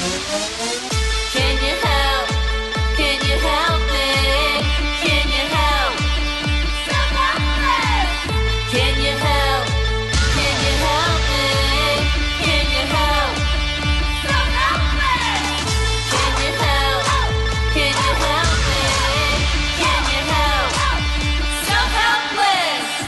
Can you help? Can you help me? Can you help? Self-Helpless! Can you help? Can you help me? Can you help? Self-Helpless! Can you help? Can you help me? Can you help? Self-Helpless!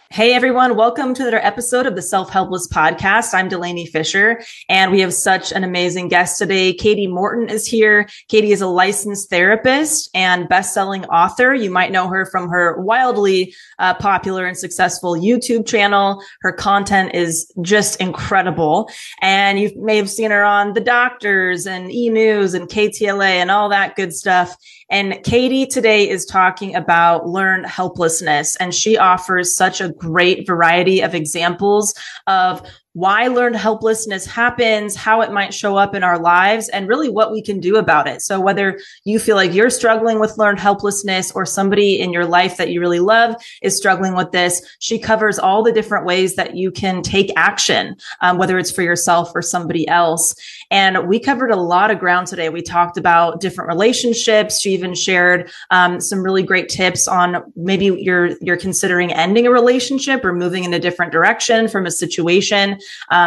Hey everyone, welcome to another episode of the Self-Helpless podcast. I'm Delaney Fisher, and we have such an amazing guest today. Katie Morton is here. Katie is a licensed therapist and best-selling author. You might know her from her wildly popular and successful YouTube channel. Her content is just incredible, and you may have seen her on The Doctors and E! News and KTLA and all that good stuff. And Katie today is talking about learned helplessness, and she offers such a great variety of examples of why learned helplessness happens, how it might show up in our lives, and really what we can do about it. So whether you feel like you're struggling with learned helplessness or somebody in your life that you really love is struggling with this, she covers all the different ways that you can take action, whether it's for yourself or somebody else. And we covered a lot of ground today. We talked about different relationships. She even shared some really great tips on maybe you're considering ending a relationship or moving in a different direction from a situation.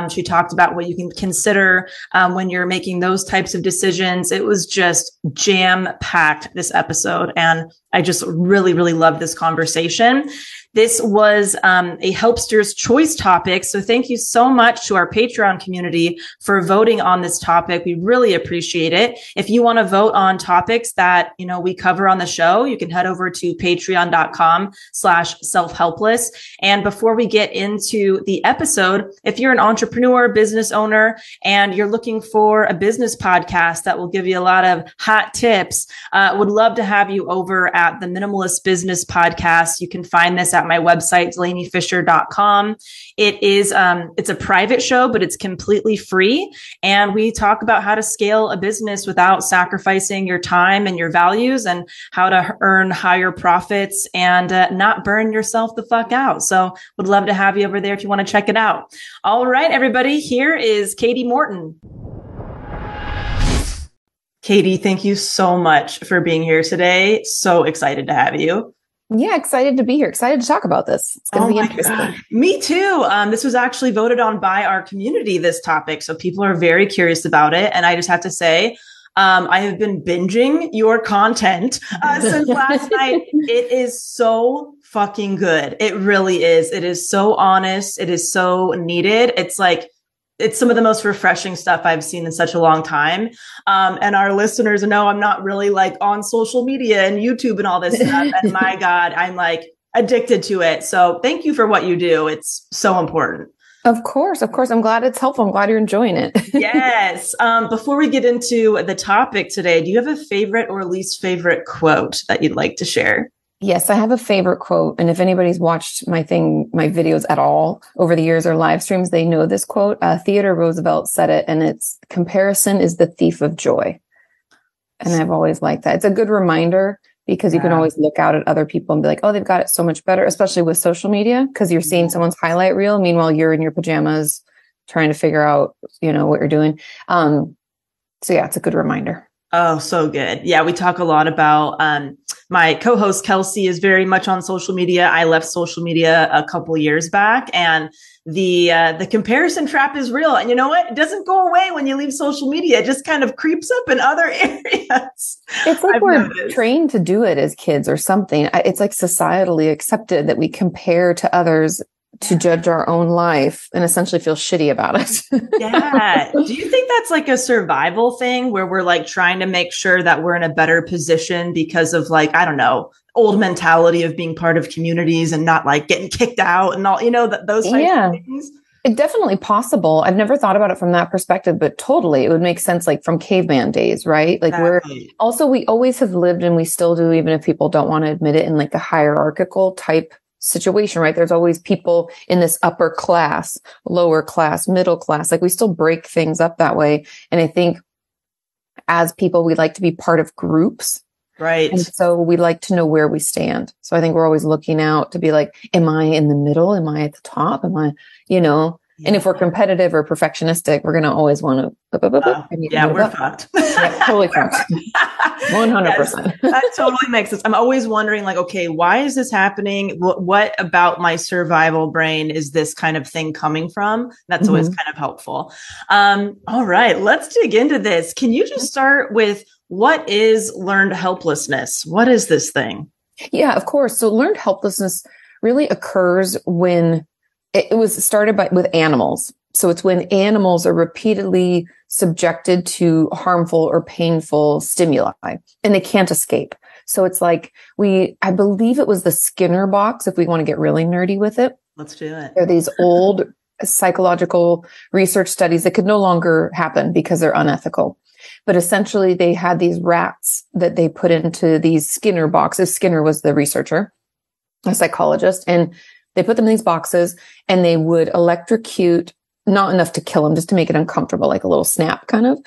She talked about what you can consider when you're making those types of decisions. It was just jam-packed, this episode, and I just really, really loved this conversation. This was a Helpster's Choice topic. So thank you so much to our Patreon community for voting on this topic. We really appreciate it. If you want to vote on topics that, we cover on the show, you can head over to patreon.com/self-helpless. And before we get into the episode, if you're an entrepreneur, business owner, and you're looking for a business podcast that will give you a lot of hot tips, would love to have you over at the Minimalist Business Podcast. You can find this at my website, delaneyfisher.com. It's a private show, but it's completely free. And we talk about how to scale a business without sacrificing your time and your values, and how to earn higher profits and not burn yourself the fuck out. So would love to have you over there if you want to check it out. All right, everybody, here is Katie Morton. Katie, thank you so much for being here today. So excited to have you. Yeah, excited to be here. Excited to talk about this. It's going to be interesting. God. Me too. This was actually voted on by our community, this topic. So people are very curious about it. And I just have to say, I have been binging your content since last night. It is so fucking good. It really is. It is so honest. It is so needed. It's some of the most refreshing stuff I've seen in such a long time. And our listeners know I'm not really on social media and YouTube and all this stuff. And my God, I'm addicted to it. So thank you for what you do. It's so important. Of course. I'm glad it's helpful. I'm glad you're enjoying it. Yes. Before we get into the topic today, do you have a favorite or least favorite quote that you'd like to share? Yes, I have a favorite quote. And if anybody's watched my videos at all over the years or live streams, they know this quote. Theodore Roosevelt said it, and it's comparison is the thief of joy. And I've always liked that. It's a good reminder because you can always look out at other people and be like, oh, they've got it so much better, especially with social media, because you're seeing someone's highlight reel. Meanwhile, you're in your pajamas trying to figure out, what you're doing. So yeah, it's a good reminder. Oh, so good. Yeah, we talk a lot about, my co-host Kelsey is very much on social media. I left social media a couple years back, and the comparison trap is real. And you know what? It doesn't go away when you leave social media. It just kind of creeps up in other areas. It's like we're trained to do it as kids or something. It's like societally accepted that we compare to others to judge our own life and essentially feel shitty about it. Yeah. Do you think that's a survival thing where we're trying to make sure that we're in a better position because of I don't know, old mentality of being part of communities and not getting kicked out and all, those types of things? It's definitely possible. I've never thought about it from that perspective, but totally it would make sense from caveman days, right? Exactly. we always have lived, and we still do, even if people don't want to admit it, in a hierarchical type situation, right? There's always people in this upper class, lower class, middle class. We still break things up that way. And I think as people, we like to be part of groups. Right. And so we like to know where we stand. So I think we're always looking out to be am I in the middle? Am I at the top? Am I, And if we're competitive or perfectionistic, we're going to always want to. We're fucked. Yeah, totally fucked. 100%. Yes, that totally makes sense. I'm always wondering, like, okay, why is this happening? What about my survival brain is this kind of thing coming from? That's always kind of helpful. All right, let's dig into this. Can you just start with what is learned helplessness? What is this thing? Yeah, of course. So learned helplessness really occurs when it was started with animals. So it's when animals are repeatedly subjected to harmful or painful stimuli and they can't escape. So it's like I believe it was the Skinner box, if we want to get really nerdy with it. Let's do it. There are these old psychological research studies that could no longer happen because they're unethical. But essentially they had these rats that they put into these Skinner boxes. Skinner was the researcher, a psychologist, and they put them in these boxes and they would electrocute, not enough to kill them, just to make it uncomfortable, like a little snap kind of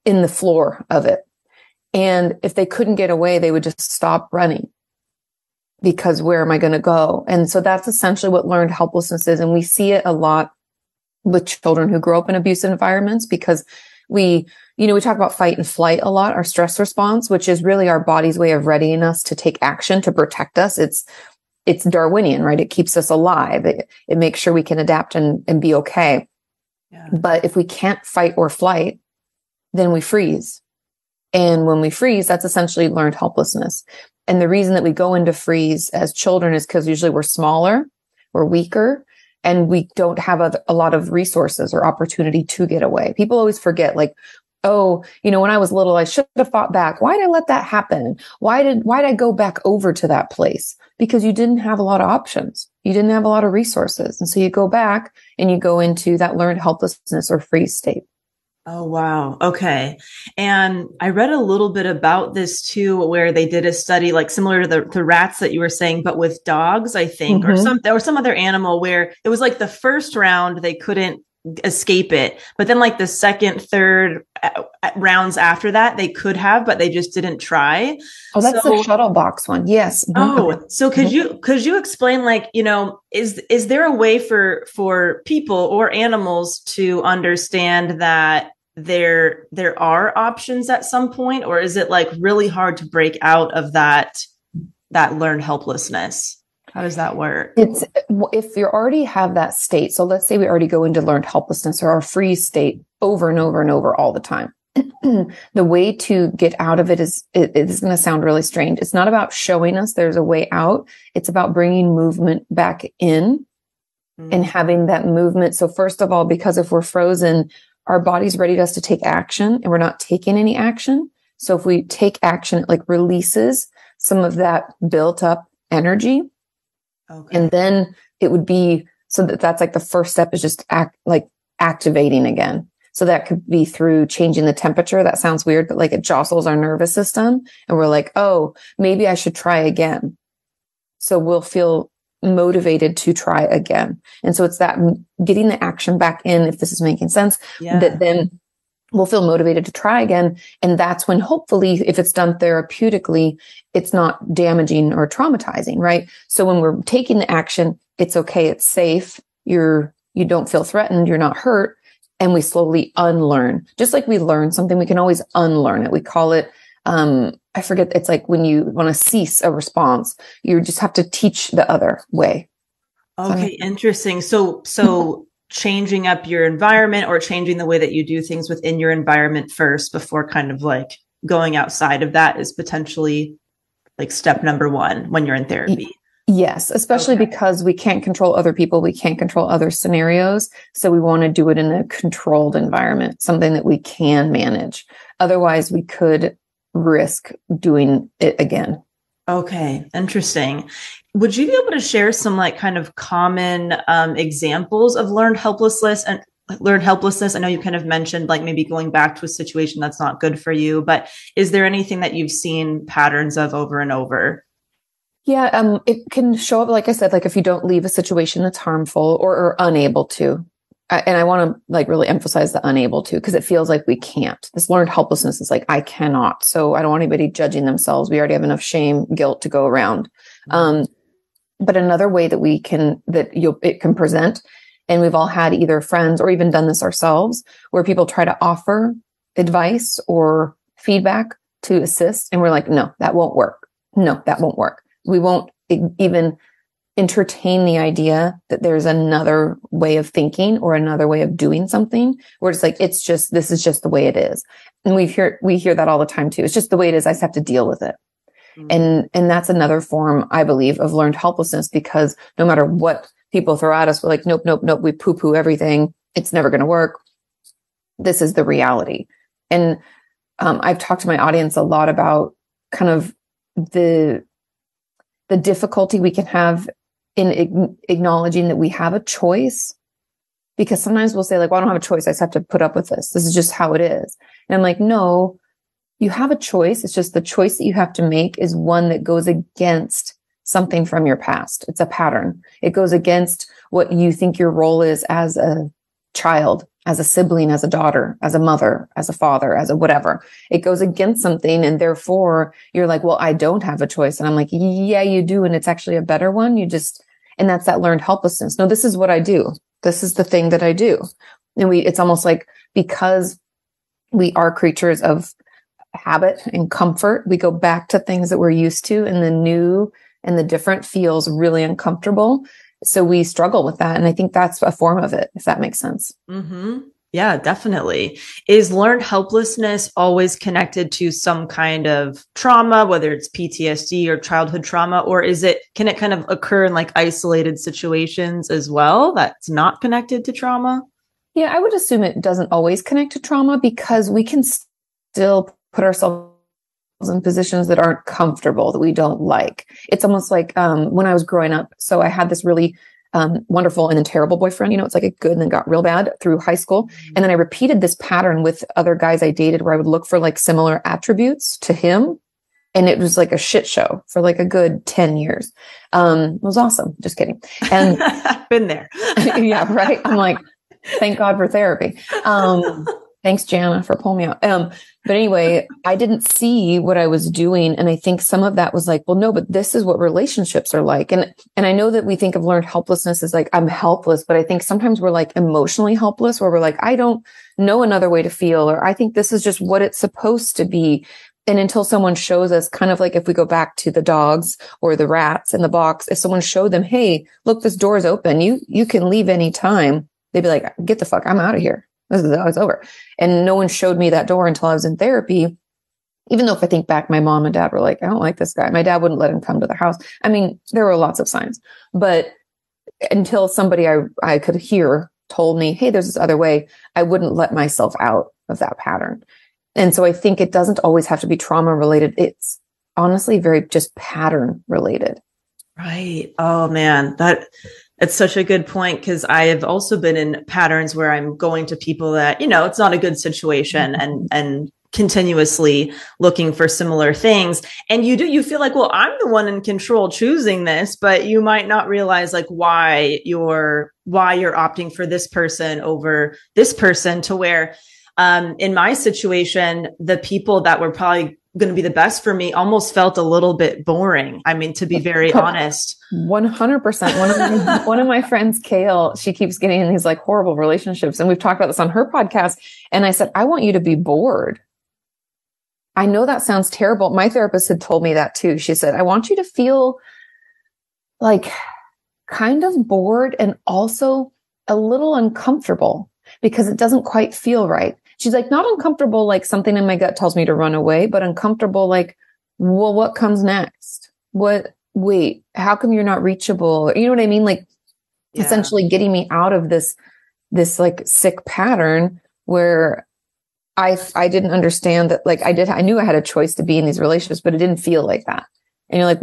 in the floor of it. And if they couldn't get away, they would just stop running because where am I going to go? And so that's essentially what learned helplessness is. And we see it a lot with children who grow up in abusive environments because we talk about fight and flight a lot, our stress response, which is really our body's way of readying us to take action to protect us. It's Darwinian, right? It keeps us alive. It makes sure we can adapt and be okay. Yeah. But if we can't fight or flight, then we freeze. And when we freeze, that's essentially learned helplessness. And the reason that we go into freeze as children is because usually we're smaller, we're weaker, and we don't have a lot of resources or opportunity to get away. People always forget, like, oh, when I was little, I should have fought back. Why did I let that happen? Why did I go back over to that place? Because you didn't have a lot of options. You didn't have a lot of resources. And so you go back and you go into that learned helplessness or freeze state. Oh, wow. Okay. And I read a little bit about this too, where they did a study like similar to the rats that you were saying, but with dogs, I think, or some other animal where it was like the first round, they couldn't escape it. But then like the second, third rounds after that, they could have, but they just didn't try. Oh, that's the shuttle box one. Yes. Oh, so could you explain, like, is there a way for people or animals to understand that there are options at some point, or is it like really hard to break out of that learned helplessness? How does that work? It's if you already have that state. So let's say we already go into learned helplessness or our freeze state over and over and over all the time. The way to get out of it is going to sound really strange. It's not about showing us there's a way out. It's about bringing movement back in and having that movement. So first of all, because if we're frozen, our body's ready to us to take action and we're not taking any action. So if we take action, it like releases some of that built up energy. Okay. And then it would be, so that's like the first step is just activating again. So that could be through changing the temperature. That sounds weird, but like it jostles our nervous system and we're like, oh, maybe I should try again. So we'll feel motivated to try again. And so it's that getting the action back in, if this is making sense, that then we'll feel motivated to try again. And that's when hopefully, if it's done therapeutically, it's not damaging or traumatizing, right? So when we're taking the action, it's okay. It's safe. You don't feel threatened. You're not hurt. And we slowly unlearn. Just like we learn something, we can always unlearn it. We call it, I forget, it's like when you want to cease a response, you just have to teach the other way. Okay, interesting. So changing up your environment or changing the way that you do things within your environment first before kind of like going outside of that is potentially like step number one when you're in therapy. Yes, especially because we can't control other people. We can't control other scenarios. So we want to do it in a controlled environment, something that we can manage. Otherwise, we could risk doing it again. Okay, interesting. Would you be able to share some like kind of common examples of learned helplessness? I know you kind of mentioned like maybe going back to a situation that's not good for you, but is there anything that you've seen patterns of over and over? Yeah, it can show up, like I said, like if you don't leave a situation that's harmful or unable to. And I want to like really emphasize the unable to, because it feels like we can't. This learned helplessness is like, I cannot. So I don't want anybody judging themselves. We already have enough shame, guilt to go around. But another way that it can present And we've all had either friends or even done this ourselves where people try to offer advice or feedback to assist. And we're like, no, that won't work. No, that won't work. We won't even entertain the idea that there's another way of thinking or another way of doing something. We're just like, this is just the way it is. And we hear that all the time too. It's just the way it is. I just have to deal with it. And that's another form, I believe, of learned helplessness, because no matter what people throw at us, we're like, nope, nope, nope. We poo-poo everything. It's never going to work. This is the reality. And I've talked to my audience a lot about kind of the difficulty we can have in acknowledging that we have a choice, because sometimes we'll say like, well, I don't have a choice. I just have to put up with this. This is just how it is. And I'm like, no, you have a choice. It's just the choice that you have to make is one that goes against something from your past. It's a pattern. It goes against what you think your role is as a child, as a sibling, as a daughter, as a mother, as a father, as a whatever. It goes against something. And therefore you're like, well, I don't have a choice. And I'm like, yeah, you do. And it's actually a better one. And that's that learned helplessness. No, this is what I do. This is the thing that I do. And it's almost like, because we are creatures of habit and comfort, we go back to things that we're used to, and the new and the different feels really uncomfortable. So we struggle with that. And I think that's a form of it, if that makes sense. Mm-hmm. Yeah, definitely. Is learned helplessness always connected to some kind of trauma, whether it's PTSD or childhood trauma, or can it kind of occur in like isolated situations as well that's not connected to trauma? Yeah, I would assume it doesn't always connect to trauma, because we can still put ourselves in positions that aren't comfortable, that we don't like. It's almost like when I was growing up. So I had this really wonderful and then terrible boyfriend. It's like a good and then got real bad through high school. And then I repeated this pattern with other guys I dated, where I would look for like similar attributes to him. And it was like a shit show for like a good 10 years. It was awesome. Just kidding. And been there. Yeah, right. I'm like, thank God for therapy. Thanks, Jana, for pulling me out. But anyway, I didn't see what I was doing. And I think some of that was like, well, no, but this is what relationships are like. And I know that we think of learned helplessness as like, I'm helpless, but I think sometimes we're like emotionally helpless, where we're like, I don't know another way to feel, or I think this is just what it's supposed to be. And until someone shows us, kind of like if we go back to the dogs or the rats in the box, if someone showed them, hey, look, this door is open. You can leave anytime. They'd be like, get the fuck, I'm out of here. It's over. And no one showed me that door until I was in therapy. Even though if I think back, my mom and dad were like, I don't like this guy. My dad wouldn't let him come to the house. I mean, there were lots of signs, but until somebody I could hear told me, hey, there's this other way, I wouldn't let myself out of that pattern. And so I think it doesn't always have to be trauma related. It's honestly very just pattern related. Right. Oh man, it's such a good point, because I have also been in patterns where I'm going to people that, it's not a good situation, and continuously looking for similar things. And you feel like, well, I'm the one in control choosing this, but you might not realize like why you're opting for this person over this person, to where, in my situation, the people that were probably going to be the best for me almost felt a little bit boring. I mean, to be very honest. 100%. One of my friends, Kale, she keeps getting in these like horrible relationships. And we've talked about this on her podcast. And I said, I want you to be bored. I know that sounds terrible. My therapist had told me that too. She said, I want you to feel like kind of bored and also a little uncomfortable, because it doesn't quite feel right. She's like, not uncomfortable like something in my gut tells me to run away, but uncomfortable like, well, what comes next? Wait, how come you're not reachable? You know what I mean? Like, yeah. Essentially getting me out of this like sick pattern where I didn't understand that, like I knew I had a choice to be in these relationships, but it didn't feel like that. And you're like,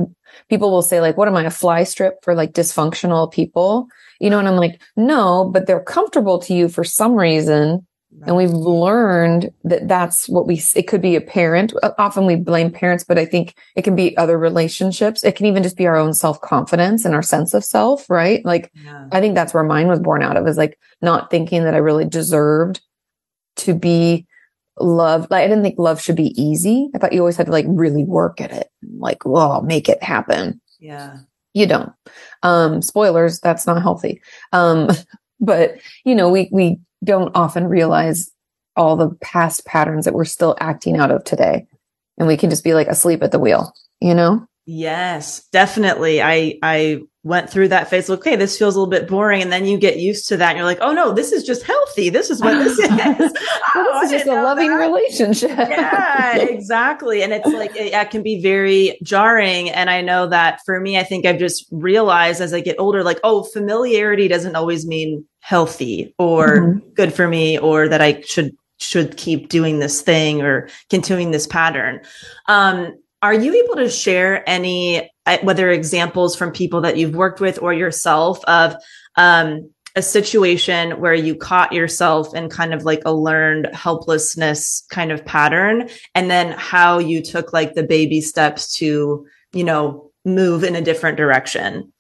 people will say like, what am I, a fly strip for like dysfunctional people? And I'm like, no, but they're comfortable to you for some reason. Right. And we've learned that that's what it could be a parent. Often we blame parents, but I think it can be other relationships. It can even just be our own self-confidence and our sense of self, right? Like, yeah. I think that's where mine was born out of, is like not thinking that I really deserved to be loved. Like, I didn't think love should be easy. I thought you always had to like really work at it. Like, well, make it happen. Yeah. You don't. Spoilers, that's not healthy. But, we don't often realize all the past patterns that we're still acting out of today. And we can just be like asleep at the wheel, Yes, definitely. I went through that phase. Okay, this feels a little bit boring. And then you get used to that. And you're like, oh no, this is just healthy. This is what this is. Well, this is just a loving relationship. Yeah, exactly. And it's like, it can be very jarring. And I know that for me, I think I've just realized as I get older, like, oh, familiarity doesn't always mean healthy or good for me, or that I should keep doing this thing or continuing this pattern. Are you able to share any, whether examples from people that you've worked with or yourself of a situation where you caught yourself in kind of like a learned helplessness kind of pattern, and then how you took like the baby steps to, move in a different direction?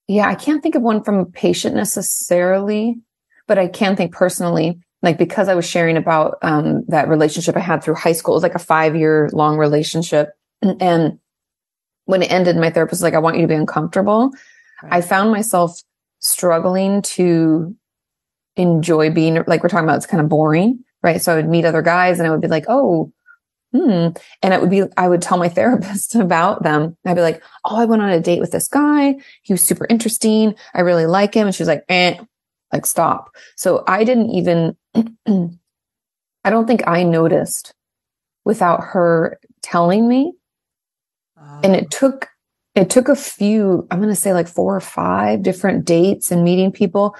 Yeah, I can't think of one from a patient necessarily, but I can think personally. Like, because I was sharing about that relationship I had through high school. It was like a 5-year long relationship. And when it ended, my therapist was like, I want you to be uncomfortable. Right. I found myself struggling to enjoy being, like we're talking about, it's kind of boring, right? So I would meet other guys and I would be like, and I would tell my therapist about them. I'd be like, oh, I went on a date with this guy. He was super interesting. I really like him. And she was like, like, stop. So I didn't even, I don't think I noticed without her telling me. And it took a few, I'm going to say like 4 or 5 different dates and meeting people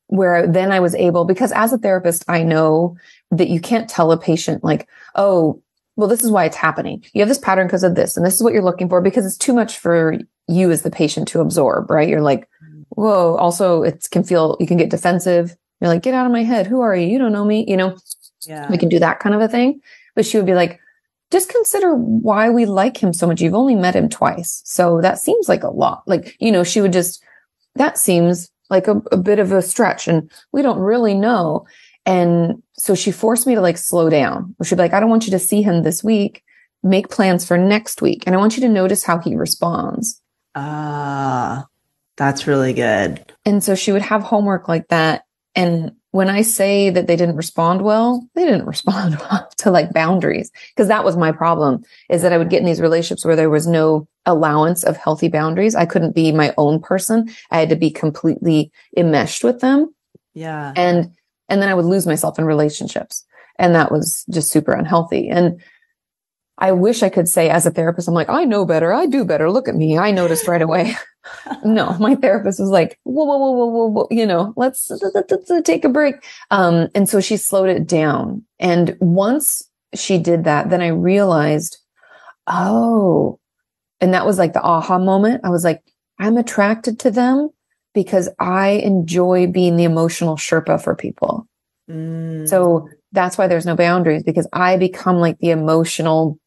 where then I was able, because as a therapist, I know that you can't tell a patient like, oh, well, this is why it's happening. You have this pattern because of this, and this is what you're looking for, because it's too much for you as the patient to absorb, right? You're like, whoa, also you can get defensive. You're like, get out of my head. Who are you? You don't know me. Yeah. We can do that kind of a thing. But she would be like, just consider why we like him so much. You've only met him twice. So that seems like a lot. Like, she would just, that seems like a bit of a stretch, and we don't really know. And so she forced me to like slow down. She'd be like, I don't want you to see him this week. Make plans for next week. And I want you to notice how he responds. That's really good. And so she would have homework like that. And when I say that they didn't respond well, they didn't respond well to like boundaries, because that was my problem, is that I would get in these relationships where there was no allowance of healthy boundaries. I couldn't be my own person. I had to be completely enmeshed with them. Yeah. And then I would lose myself in relationships. And that was just super unhealthy. And I wish I could say as a therapist, I'm like, I know better. I do better. Look at me. I noticed right away. No, my therapist was like, whoa, let's take a break. And so she slowed it down. And once she did that, then I realized, and that was like the aha moment. I was like, I'm attracted to them because I enjoy being the emotional Sherpa for people. So that's why there's no boundaries, because I become like the emotional,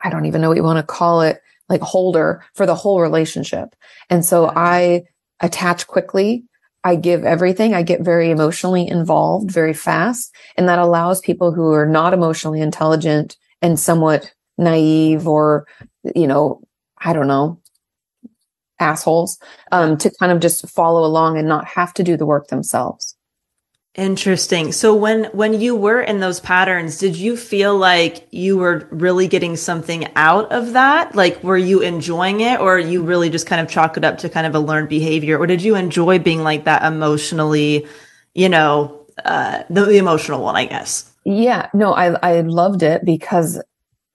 I don't even know what you want to call it, like holder for the whole relationship. And so I attach quickly. I give everything. I get very emotionally involved very fast. And that allows people who are not emotionally intelligent and somewhat naive or, I don't know, assholes, to kind of just follow along and not have to do the work themselves. Interesting. So when you were in those patterns, did you feel like you were really getting something out of that? Like, were you enjoying it, or you really just kind of chalk it up to kind of a learned behavior? Or did you enjoy being like that emotionally, the emotional one, I guess? Yeah, no, I loved it because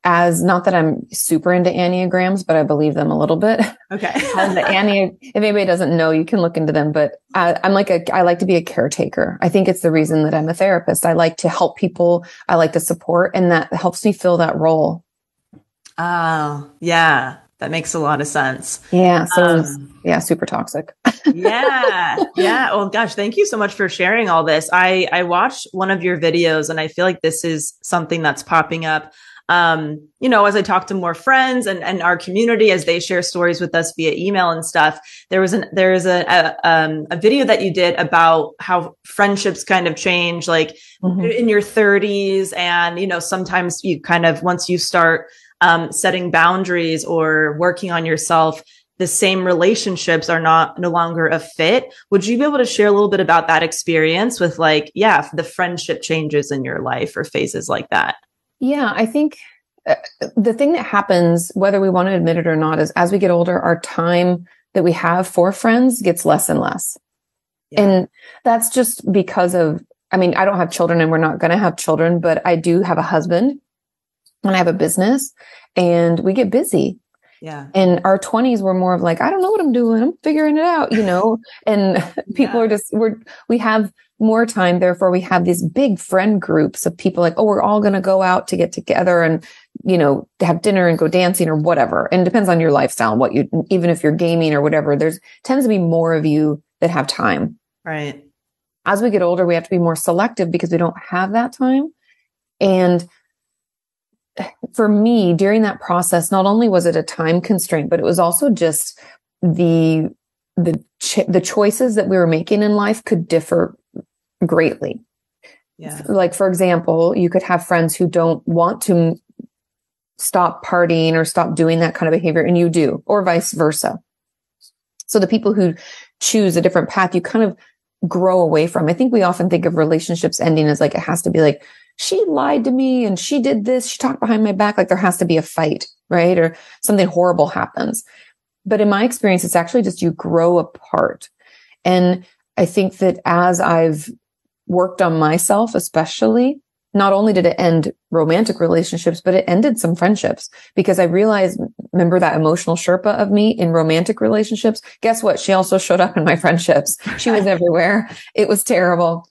not that I'm super into Enneagrams, but I believe them a little bit. Okay. If anybody doesn't know, you can look into them, but I like to be a caretaker. I think it's the reason that I'm a therapist. I like to help people. I like to support, and that helps me fill that role. Oh, yeah. That makes a lot of sense. Yeah. So super toxic. Yeah. Well, gosh, thank you so much for sharing all this. I watched one of your videos, and I feel like this is something that's popping up. As I talk to more friends and our community, as they share stories with us via email and stuff, there's a video that you did about how friendships kind of change, like in your 30s. And, sometimes you kind of, once you start, setting boundaries or working on yourself, the same relationships are no longer a fit. Would you be able to share a little bit about that experience with like, yeah, the friendship changes in your life or phases like that? Yeah, I think the thing that happens, whether we want to admit it or not, is as we get older, our time that we have for friends gets less and less. Yeah. And that's just because of, I mean, I don't have children and we're not going to have children, but I do have a husband and I have a business and we get busy. Yeah. And our 20s were more of like, I don't know what I'm doing. I'm figuring it out, and people are just, we have more time. Therefore we have these big friend groups of people like, oh, we're all going to go out to get together and, have dinner and go dancing or whatever. And it depends on your lifestyle, even if you're gaming or whatever, there's tends to be more of you that have time. Right. As we get older, we have to be more selective because we don't have that time. And for me, during that process, not only was it a time constraint, but it was also just the choices that we were making in life could differ greatly. Yeah. Like, for example, you could have friends who don't want to stop partying or stop doing that kind of behavior, and you do, or vice versa. So the people who choose a different path, you kind of grow away from. I think we often think of relationships ending as like, it has to be like, she lied to me and she did this, she talked behind my back, like there has to be a fight, right? Or something horrible happens. But in my experience, it's actually just you grow apart. And I think that as I've worked on myself, especially, not only did it end romantic relationships, but it ended some friendships because I realized, remember that emotional Sherpa of me in romantic relationships? Guess what? She also showed up in my friendships. She was everywhere. It was terrible.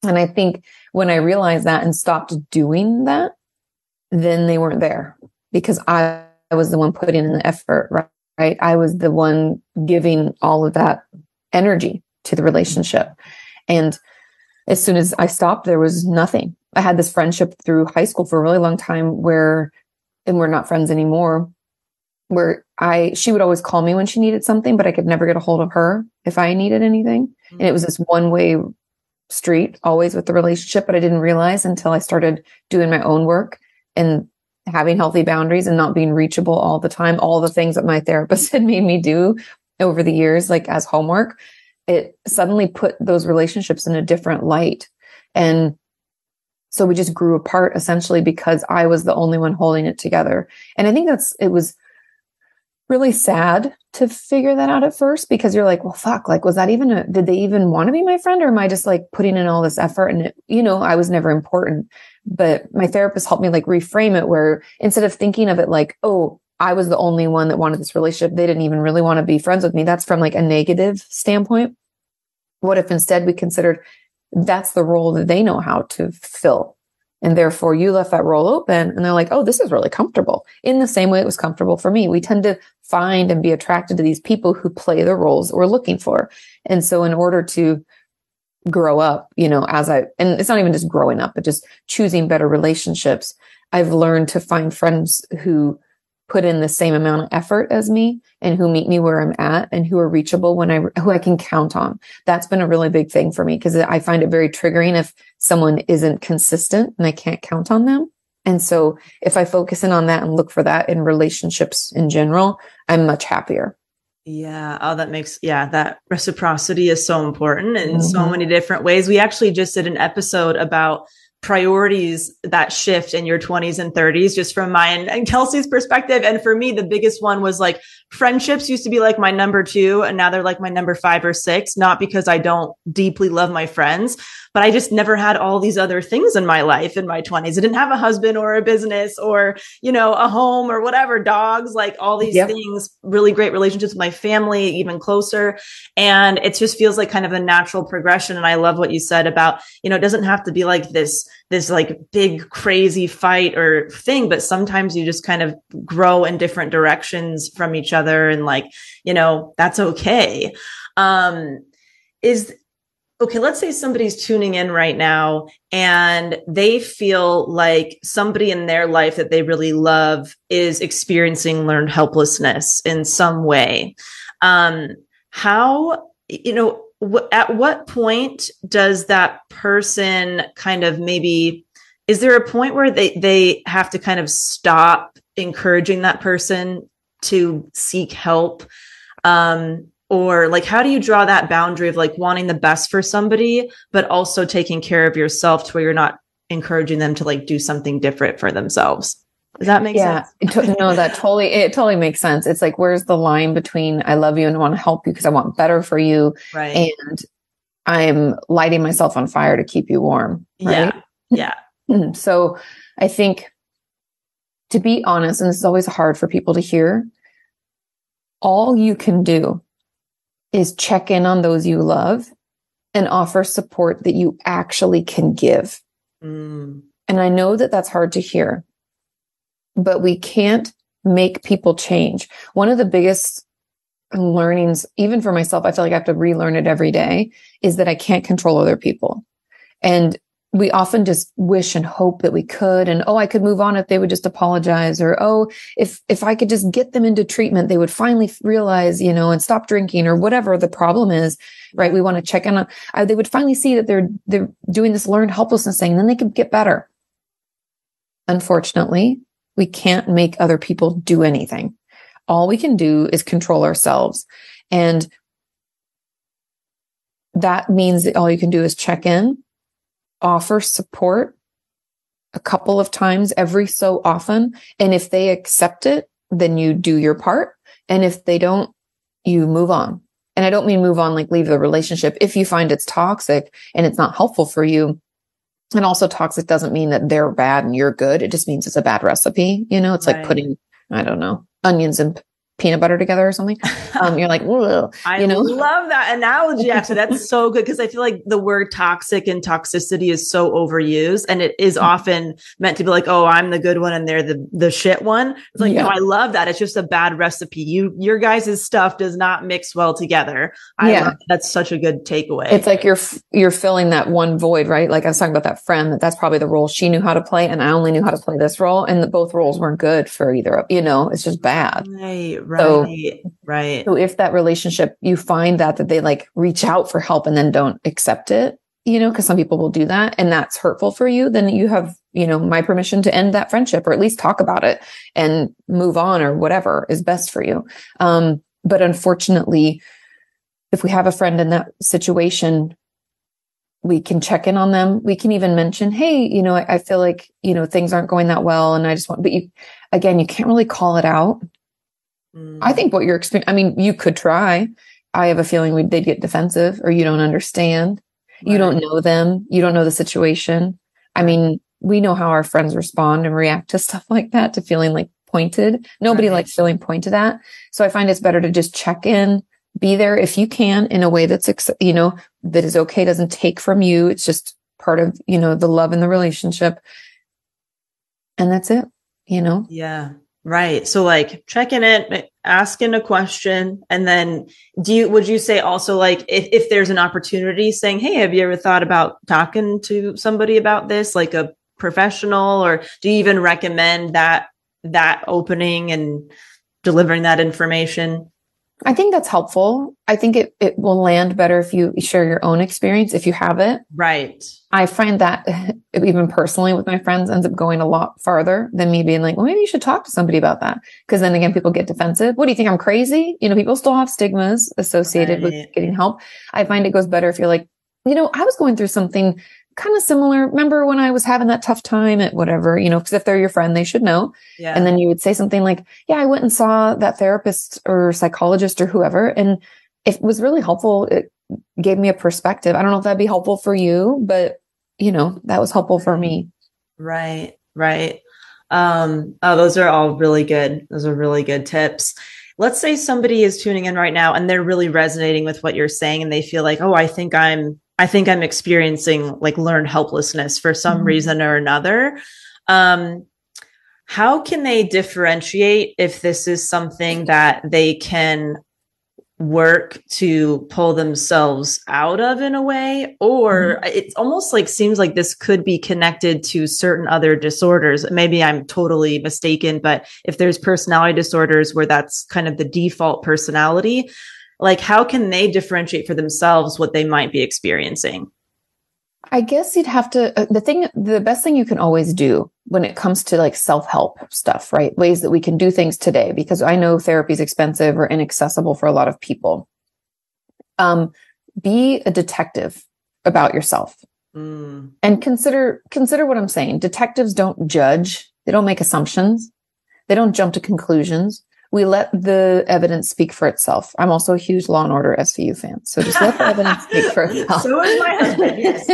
And I think when I realized that and stopped doing that, then they weren't there because I was the one putting in the effort, right? I was the one giving all of that energy to the relationship. And as soon as I stopped, there was nothing. I had this friendship through high school for a really long time and we're not friends anymore, where she would always call me when she needed something, but I could never get a hold of her if I needed anything. Mm-hmm. And it was this one-way street always with the relationship, but I didn't realize until I started doing my own work and having healthy boundaries and not being reachable all the time. All the things that my therapist had made me do over the years, like as homework, it suddenly put those relationships in a different light. And so we just grew apart essentially because I was the only one holding it together. And I think it was really sad to figure that out at first because you're like, well, fuck, like, was that did they even want to be my friend? Or am I just like putting in all this effort and I was never important. But my therapist helped me like reframe it where instead of thinking of it like, oh, I was the only one that wanted this relationship, they didn't even really want to be friends with me. That's from like a negative standpoint. What if instead we considered that's the role that they know how to fill? And therefore you left that role open and they're like, oh, this is really comfortable in the same way it was comfortable for me. We tend to find and be attracted to these people who play the roles we're looking for. And so in order to grow up, and it's not even just growing up, but just choosing better relationships, I've learned to find friends who put in the same amount of effort as me and who meet me where I'm at and who are reachable who I can count on. That's been a really big thing for me because I find it very triggering if someone isn't consistent and I can't count on them. And so if I focus in on that and look for that in relationships in general, I'm much happier. Yeah. Oh, that reciprocity is so important in so many different ways. We actually just did an episode about priorities that shift in your 20s and 30s, just from mine and Kelsey's perspective. And for me, the biggest one was like friendships used to be like my number 2, and now they're like my number 5 or 6, not because I don't deeply love my friends, but I just never had all these other things in my life in my 20s. I didn't have a husband or a business or, a home or whatever, dogs, like all these things, really great relationships with my family, even closer. And it just feels like kind of a natural progression. And I love what you said about, it doesn't have to be like this like big, crazy fight or thing, but sometimes you just kind of grow in different directions from each other. And like, that's okay. Okay, let's say somebody's tuning in right now and they feel like somebody in their life that they really love is experiencing learned helplessness in some way. How, at what point does that person kind of is there a point where they have to kind of stop encouraging that person to seek help? Or like, how do you draw that boundary of like wanting the best for somebody, but also taking care of yourself to where you're not encouraging them to like do something different for themselves? Does that make sense? No, it totally makes sense. It's like, where's the line between I love you and want to help you because I want better for you, Right. and I'm lighting myself on fire to keep you warm, right? Yeah. So I think, to be honest, and this is always hard for people to hear, all you can do is check in on those you love and offer support that you actually can give. And I know that that's hard to hear, but we can't make people change. One of the biggest learnings, even for myself, I feel like I have to relearn it every day, is that I can't control other people. And we often just wish and hope that we could, and, oh, I could move on if they would just apologize, or, oh, if I could just get them into treatment, they would finally realize, and stop drinking, or whatever the problem is, right? We want to check in on, they would finally see that they're doing this learned helplessness thing, and then they could get better. Unfortunately, we can't make other people do anything. All we can do is control ourselves. And that means that all you can do is check in, offer support a couple of times every so often. And if they accept it, then you do your part. And if they don't, you move on. And I don't mean move on like leave the relationship. If you find it's toxic and it's not helpful for you, and also toxic doesn't mean that they're bad and you're good. It just means it's a bad recipe. It's like putting, I don't know, onions and peanut butter together or something. You're like, I love that analogy. Actually, that's so good, because I feel like the word toxic and toxicity is so overused, and it is often meant to be like, oh, I'm the good one and they're the shit one. It's like, no, I love that. It's just a bad recipe. Your guys' stuff does not mix well together. That's such a good takeaway. It's like you're filling that one void, right? Like I was talking about that friend, that's probably the role she knew how to play, and I only knew how to play this role, and both roles weren't good for either. It's just bad. Right. So if that relationship, you find that they like reach out for help and then don't accept it, because some people will do that, and that's hurtful for you, then you have, my permission to end that friendship, or at least talk about it and move on, or whatever is best for you. But unfortunately, if we have a friend in that situation, we can check in on them. We can even mention, hey, I feel like, things aren't going that well, and I just want, but you can't really call it out. I think what you're experiencing, you could try. I have a feeling they'd get defensive, or you don't understand. Right. You don't know them. You don't know the situation. We know how our friends respond and react to stuff like that, to feeling like pointed. Nobody likes feeling pointed at. So I find it's better to just check in, be there if you can, in a way that's, that is okay, doesn't take from you. It's just part of, the love in the relationship. And that's it, Yeah. Right. So like checking it, asking a question, and then would you say also, like, if there's an opportunity, saying, hey, have you ever thought about talking to somebody about this, like a professional, or do you even recommend that opening and delivering that information? I think that's helpful. I think it will land better if you share your own experience, if you have it. Right. I find that even personally with my friends ends up going a lot farther than me being like, well, maybe you should talk to somebody about that. Because then again, people get defensive. What do you think? I'm crazy? People still have stigmas associated with getting help. I find it goes better if you're like, I was going through something kind of similar. Remember when I was having that tough time at whatever, because if they're your friend, they should know. Yeah. And then you would say something like, yeah, I went and saw that therapist or psychologist or whoever, and it was really helpful. It gave me a perspective. I don't know if that'd be helpful for you, but that was helpful for me. Right. Those are all really good. Those are really good tips. Let's say somebody is tuning in right now and they're really resonating with what you're saying, and they feel like, oh, I think I'm experiencing like learned helplessness for some reason or another. How can they differentiate if this is something that they can work to pull themselves out of in a way, or it's almost like seems like this could be connected to certain other disorders? Maybe I'm totally mistaken, but if there's personality disorders where that's kind of the default personality, like how can they differentiate for themselves what they might be experiencing? I guess you'd have to, the best thing you can always do when it comes to like self-help stuff, right? Ways that we can do things today, because I know therapy is expensive or inaccessible for a lot of people. Be a detective about yourself. And consider what I'm saying. Detectives don't judge. They don't make assumptions. They don't jump to conclusions. We let the evidence speak for itself. I'm also a huge Law and Order SVU fan. So just let the evidence speak for itself. So is my husband, yes.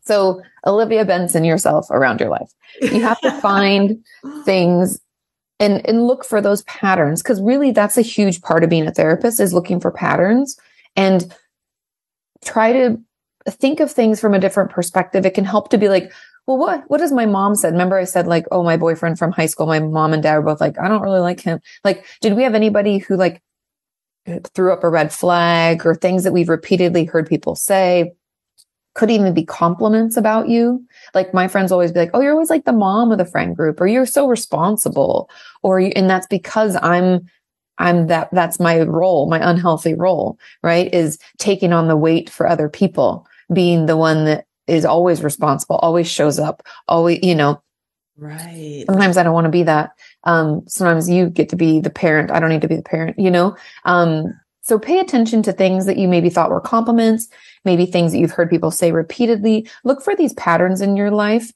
So Olivia Benson yourself around your life. You have to find things and look for those patterns, because really that's a huge part of being a therapist, is looking for patterns and try to think of things from a different perspective. It can help to be like, well, what has my mom said? Remember I said like, oh, my boyfriend from high school, my mom and dad were both like, I don't really like him. Like, did we have anybody who like threw up a red flag, or things that we've repeatedly heard people say? Could even be compliments about you. Like my friends always be like, oh, you're always like the mom of the friend group, or you're so responsible, and that's because that's my role, my unhealthy role, right? Is taking on the weight for other people, being the one that is always responsible, always shows up, always, Right. Sometimes I don't want to be that. Sometimes you get to be the parent. I don't need to be the parent, So pay attention to things that you maybe thought were compliments, maybe things that you've heard people say repeatedly. Look for these patterns in your life.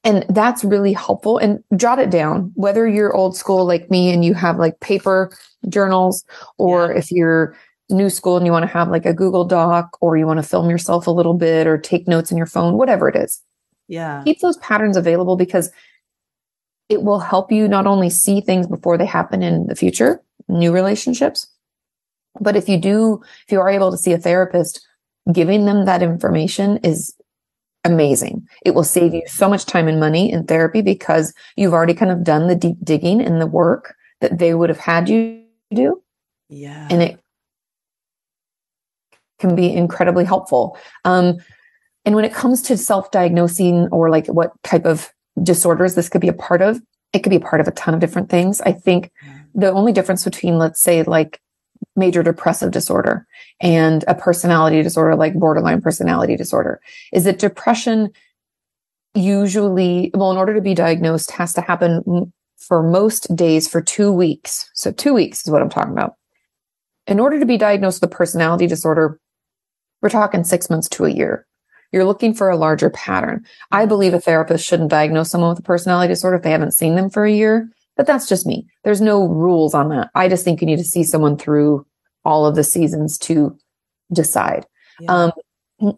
And that's really helpful. And jot it down, whether you're old school like me and you have like paper journals, or if you're new school and you want to have like a Google Doc, or you want to film yourself a little bit or take notes in your phone, whatever it is. Yeah. Keep those patterns available, because it will help you not only see things before they happen in the future, new relationships, but if you are able to see a therapist, giving them that information is amazing. It will save you so much time and money in therapy, because you've already kind of done the deep digging and the work that they would have had you do. Yeah. And it can be incredibly helpful. And when it comes to self-diagnosing, or like what type of disorders this could be a part of, it could be a part of a ton of different things. I think the only difference between, let's say, like major depressive disorder and a personality disorder like borderline personality disorder is that depression usually, in order to be diagnosed, has to happen for most days for 2 weeks. So 2 weeks is what I'm talking about. In order to be diagnosed with a personality disorder, we're talking 6 months to a year. You're looking for a larger pattern. I believe a therapist shouldn't diagnose someone with a personality disorder if they haven't seen them for a year, but that's just me. There's no rules on that. I just think you need to see someone through all of the seasons to decide. Yeah.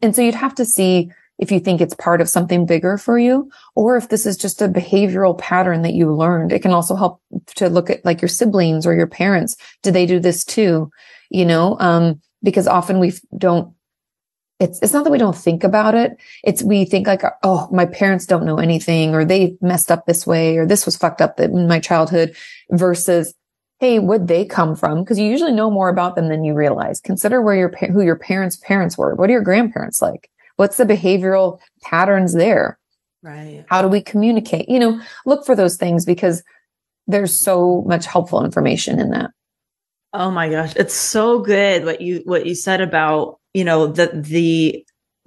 And so you'd have to see if you think it's part of something bigger for you, or if this is just a behavioral pattern that you learned. It can also help to look at like your siblings or your parents. Do they do this too? Because often it's not that we don't think about it. We think like, oh, my parents don't know anything, or they messed up this way, or this was fucked up in my childhood, versus, hey, where'd they come from? Because you usually know more about them than you realize. Consider who your parents were. What are your grandparents like? What's the behavioral patterns there? Right. How do we communicate? Look for those things, because there's so much helpful information in that. Oh my gosh. It's so good what you said about,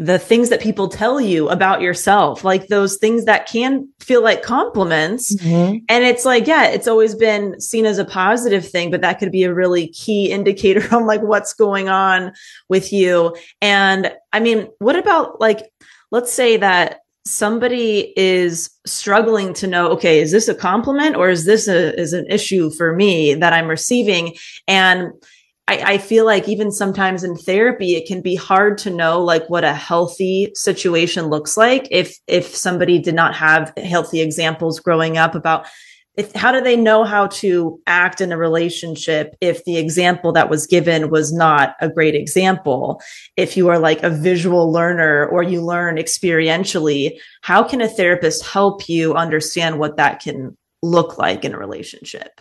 the things that people tell you about yourself, like those things that can feel like compliments. Mm-hmm. And it's like, it's always been seen as a positive thing, but that could be a really key indicator on like what's going on with you. And I mean, what about like, let's say that somebody is struggling to know, okay, is this a compliment, or is this is an issue for me that I'm receiving? And I feel like even sometimes in therapy, it can be hard to know like what a healthy situation looks like if somebody did not have healthy examples growing up about how do they know how to act in a relationship if the example that was given was not a great example? If you are like a visual learner or you learn experientially, how can a therapist help you understand what that can look like in a relationship?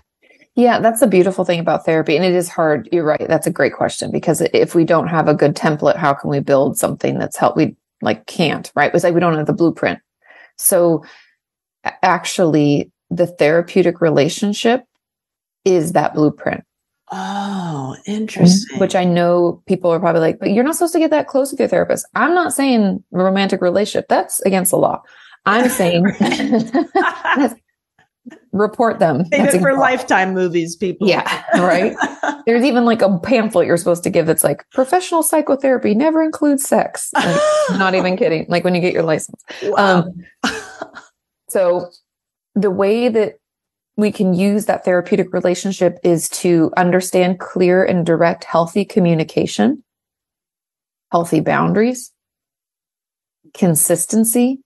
Yeah, that's the beautiful thing about therapy. And it is hard. You're right. That's a great question, because if we don't have a good template, how can we build something that's we can't, right? It's like we don't have the blueprint. So actually the therapeutic relationship is that blueprint. Oh, interesting. Which I know people are probably like, but you're not supposed to get that close with your therapist. I'm not saying romantic relationship. That's against the law. I'm saying report them. Save That's it for against the law. Lifetime movies, people. Yeah, right. There's even like a pamphlet you're supposed to give that's like professional psychotherapy never includes sex. Like, not even kidding. Like when you get your license. Wow. So the way that we can use that therapeutic relationship is to understand clear and direct, healthy communication, healthy boundaries, consistency,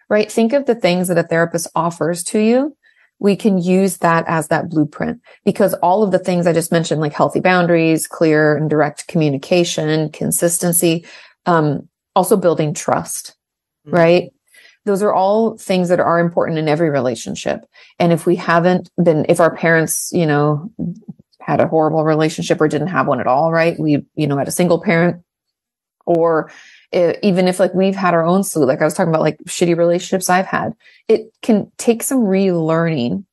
right? Think of the things that a therapist offers to you. We can use that as that blueprint, because all of the things I just mentioned, like healthy boundaries, clear and direct communication, consistency, also building trust, right? Those are all things that are important in every relationship. And if we haven't been, if our parents, had a horrible relationship or didn't have one at all, right? We, had a single parent, or even if like we've had our own slew, like I was talking about, like shitty relationships I've had, it can take some relearning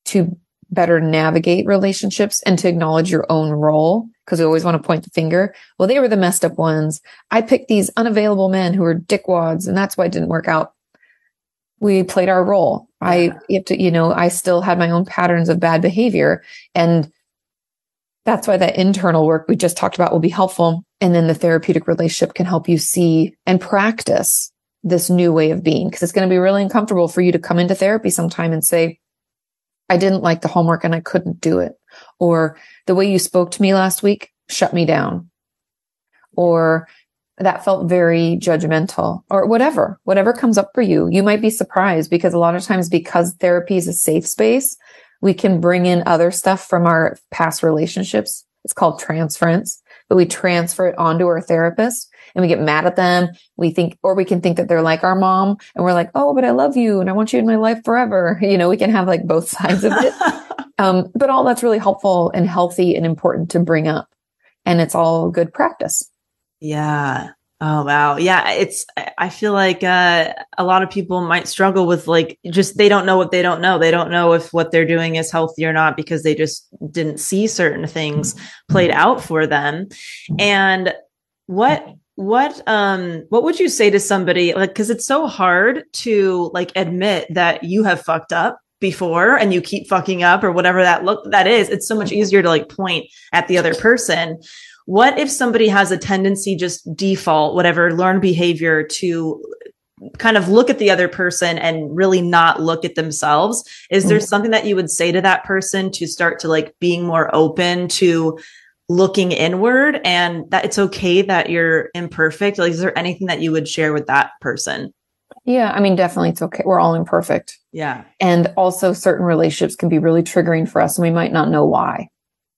to better navigate relationships and to acknowledge your own role. Because we always want to point the finger. Well, they were the messed up ones. I picked these unavailable men who were dickwads, and that's why it didn't work out. We played our role. Yeah. I still had my own patterns of bad behavior. And that's why that internal work we just talked about will be helpful. And then the therapeutic relationship can help you see and practice this new way of being. Because it's going to be really uncomfortable for you to come into therapy sometime and say, I didn't like the homework and I couldn't do it. Or the way you spoke to me last week shut me down. Or that felt very judgmental, or whatever comes up for you. You might be surprised, because a lot of times, because therapy is a safe space, we can bring in other stuff from our past relationships. It's called transference, but we transfer it onto our therapist and we get mad at them. We can think that they're like our mom, and we're like, oh, but I love you and I want you in my life forever. We can have like both sides of it. But all that's really helpful and healthy and important to bring up. And it's all good practice. Yeah. Oh, wow. Yeah. I feel like a lot of people might struggle with they don't know what they don't know. They don't know if what they're doing is healthy or not, because they just didn't see certain things played out for them. And what would you say to somebody, like, cause it's so hard to admit that you have fucked up before and you keep fucking up, or whatever that is. It's so much easier to point at the other person. What if somebody has a tendency, just default, whatever, learned behavior, to kind of look at the other person and really not look at themselves? Is there something that you would say to that person to start to being more open to looking inward, and that it's okay that you're imperfect? Is there anything that you would share with that person? Yeah, I mean, definitely it's okay. We're all imperfect. Yeah. And also certain relationships can be really triggering for us and we might not know why.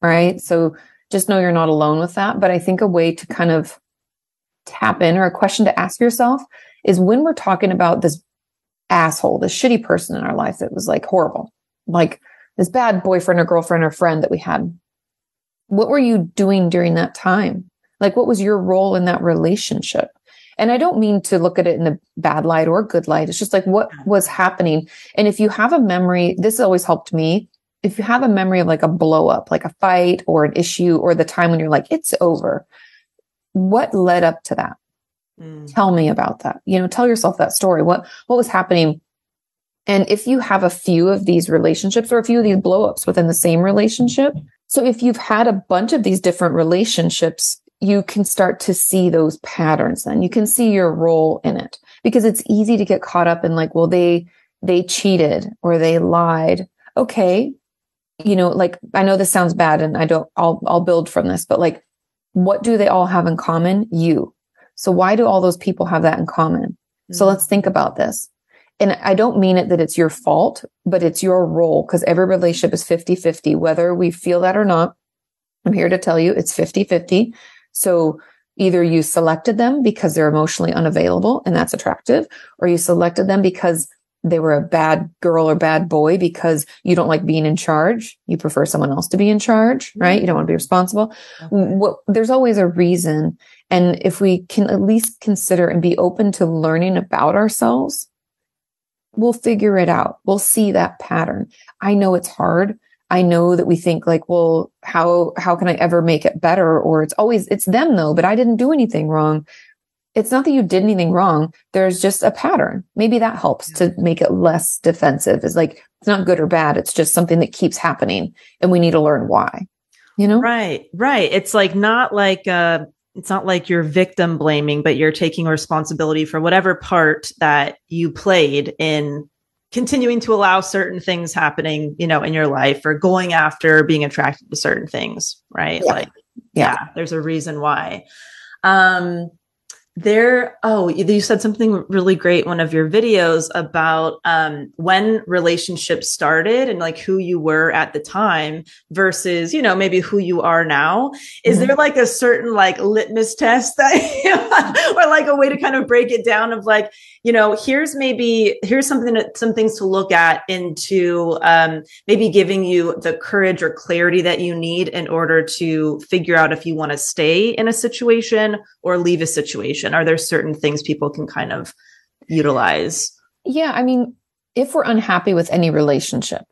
Right. So just know you're not alone with that. But I think a way to kind of tap in, or a question to ask yourself, is when we're talking about this asshole, this shitty person in our life that was horrible, like this bad boyfriend or girlfriend or friend that we had, what were you doing during that time? What was your role in that relationship? And I don't mean to look at it in a bad light or good light. It's just what was happening. And if you have a memory, this always helped me. If you have a memory of a blow up, like a fight or an issue, or the time when you're it's over, what led up to that? Tell me about that. Tell yourself that story. What was happening? And if you have a few of these relationships, or a few of these blow ups within the same relationship, so if you've had a bunch of these different relationships, you can start to see those patterns. Then you can see your role in it, because it's easy to get caught up in well, they cheated or they lied. Okay. I know this sounds bad and I'll build from this, but what do they all have in common? You. So why do all those people have that in common? So let's think about this. And I don't mean it that it's your fault, but it's your role, because every relationship is 50-50, whether we feel that or not. I'm here to tell you it's 50-50. So either you selected them because they're emotionally unavailable and that's attractive, or you selected them because they were a bad girl or bad boy because you don't like being in charge. You prefer someone else to be in charge, right? You don't want to be responsible. Okay. There's always a reason. And if we can at least consider and be open to learning about ourselves, we'll figure it out. We'll see that pattern. I know it's hard. I know that we think like, well, how can I ever make it better? Or it's them though, but I didn't do anything wrong. It's not that you did anything wrong. There's just a pattern. Maybe that helps to make it less defensive. It's like, it's not good or bad. It's just something that keeps happening and we need to learn why, you know? Right. Right. It's like it's not like you're victim blaming, but you're taking responsibility for whatever part that you played in continuing to allow certain things happening, in your life, or going after being attracted to certain things. Right. Yeah. Like, there's a reason why. You said something really great, one of your videos, about when relationships started and like who you were at the time versus, maybe who you are now. Is there like a certain like litmus test that or like a way to kind of break it down of like, here's some things to look at into maybe giving you the courage or clarity that you need in order to figure out if you want to stay in a situation or leave a situation? Are there certain things people can kind of utilize? Yeah. I mean, if we're unhappy with any relationship,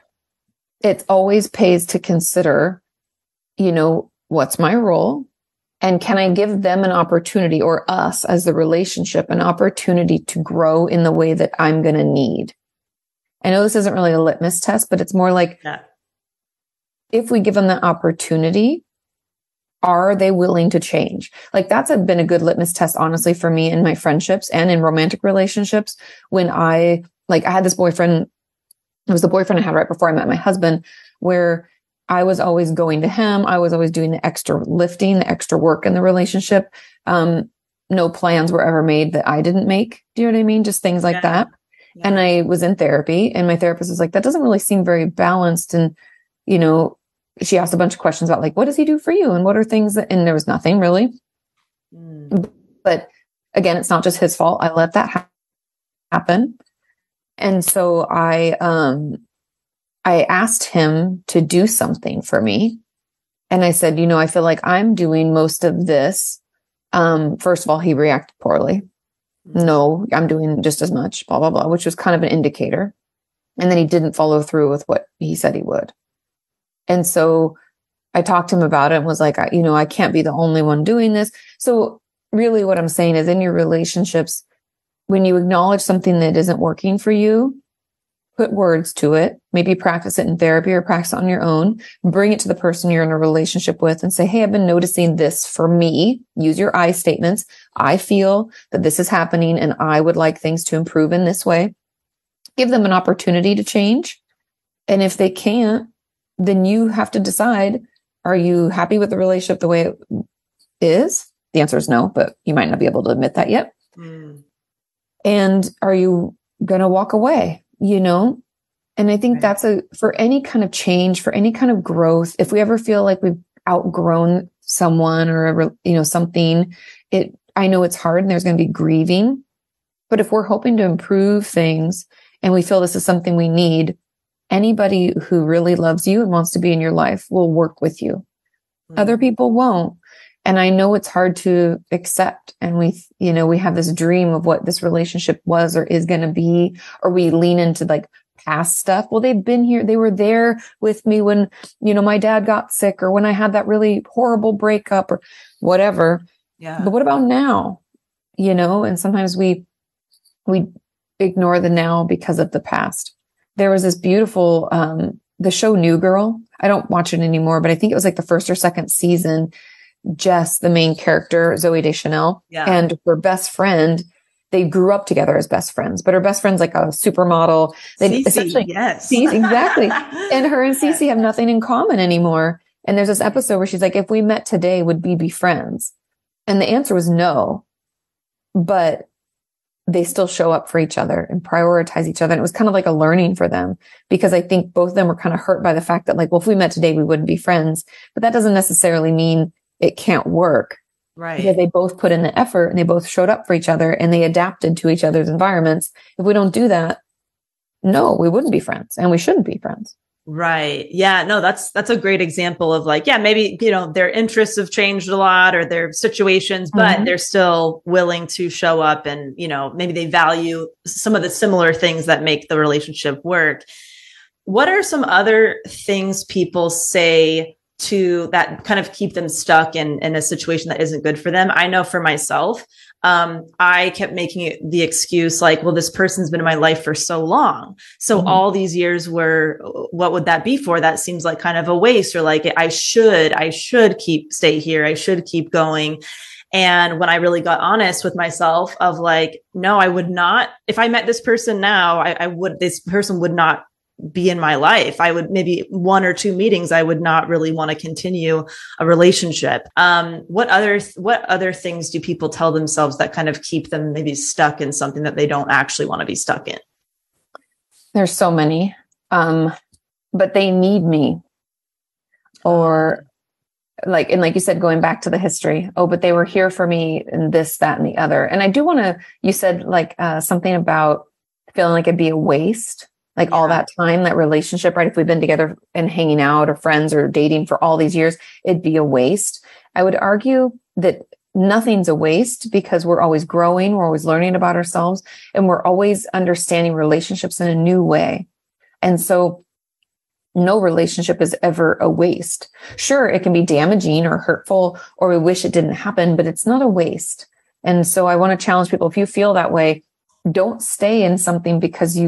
it always pays to consider, what's my role? And can I give them an opportunity, or us as the relationship, an opportunity to grow in the way that I'm going to need? I know this isn't really a litmus test, but it's more like, if we give them the opportunity, are they willing to change? Like that's been a good litmus test, honestly, for me in my friendships and in romantic relationships. When I had this boyfriend, it was the boyfriend I had right before I met my husband, where I was always going to him. I was always doing the extra lifting, the extra work in the relationship. No plans were ever made that I didn't make. Do you know what I mean? Just things like that. Yeah. And I was in therapy, and my therapist was like, that doesn't really seem very balanced. And, she asked a bunch of questions about like, what does he do for you? And what are things and there was nothing really. But again, it's not just his fault. I let that happen. And so I asked him to do something for me. And I said, I feel like I'm doing most of this. First of all, he reacted poorly. No, I'm doing just as much, blah, blah, blah, which was kind of an indicator. And then he didn't follow through with what he said he would. And so I talked to him about it and was like, I can't be the only one doing this. So really what I'm saying is, in your relationships, when you acknowledge something that isn't working for you, put words to it, maybe practice it in therapy or practice it on your own, bring it to the person you're in a relationship with and say, hey, I've been noticing this for me. Use your I statements. I feel that this is happening and I would like things to improve in this way. Give them an opportunity to change. And if they can't, then you have to decide, are you happy with the relationship the way it is? The answer is no, but you might not be able to admit that yet. And are you going to walk away, And I think that's for any kind of change, for any kind of growth, if we ever feel like we've outgrown someone or, something, I know it's hard and there's going to be grieving, but if we're hoping to improve things and we feel this is something we need, anybody who really loves you and wants to be in your life will work with you. Other people won't. And I know it's hard to accept. And we have this dream of what this relationship was or is going to be, or we lean into like past stuff. Well, they've been here. They were there with me when, my dad got sick or when I had that really horrible breakup or whatever. Yeah. But what about now? And sometimes we ignore the now because of the past. There was this beautiful, the show New Girl. I don't watch it anymore, but I think it was like the first or second season. Jess, the main character, Zooey Deschanel, and her best friend, they grew up together as best friends, but her best friend's like a supermodel. Cece, yes. Exactly. And her and Cece have nothing in common anymore. And there's this episode where she's like, if we met today, would we be friends? And the answer was no. But they still show up for each other and prioritize each other. And it was kind of like a learning for them, because I think both of them were kind of hurt by the fact that like, well, if we met today, we wouldn't be friends. But that doesn't necessarily mean it can't work. Right. Because they both put in the effort and they both showed up for each other and they adapted to each other's environments. If we don't do that, no, we wouldn't be friends and we shouldn't be friends. Right. Yeah. No, that's a great example of like, maybe, their interests have changed a lot or their situations, but they're still willing to show up and, maybe they value some of the similar things that make the relationship work. what are some other things people say to that kind of keep them stuck in a situation that isn't good for them? I know for myself, I kept making the excuse like, well, this person's been in my life for so long. So all these years what would that be for? That seems like kind of a waste, or like, I should stay here. I should keep going. And when I really got honest with myself of like, no, I would not, if I met this person now, this person would not be in my life. I would maybe 1 or 2 meetings, I would not really want to continue a relationship. What other things do people tell themselves that kind of keep them maybe stuck in something that they don't actually want to be stuck in? There's so many, but they need me. Or like you said, going back to the history, but they were here for me and this, that, and the other. And I do want to, you said like something about feeling like it'd be a waste. Like all that time, that relationship, right? If we've been together and hanging out or friends or dating for all these years, it'd be a waste. I would argue that nothing's a waste because we're always growing. We're always learning about ourselves, and we're always understanding relationships in a new way. And so no relationship is ever a waste. Sure, it can be damaging or hurtful, or we wish it didn't happen, but it's not a waste. And so I want to challenge people. If you feel that way, don't stay in something because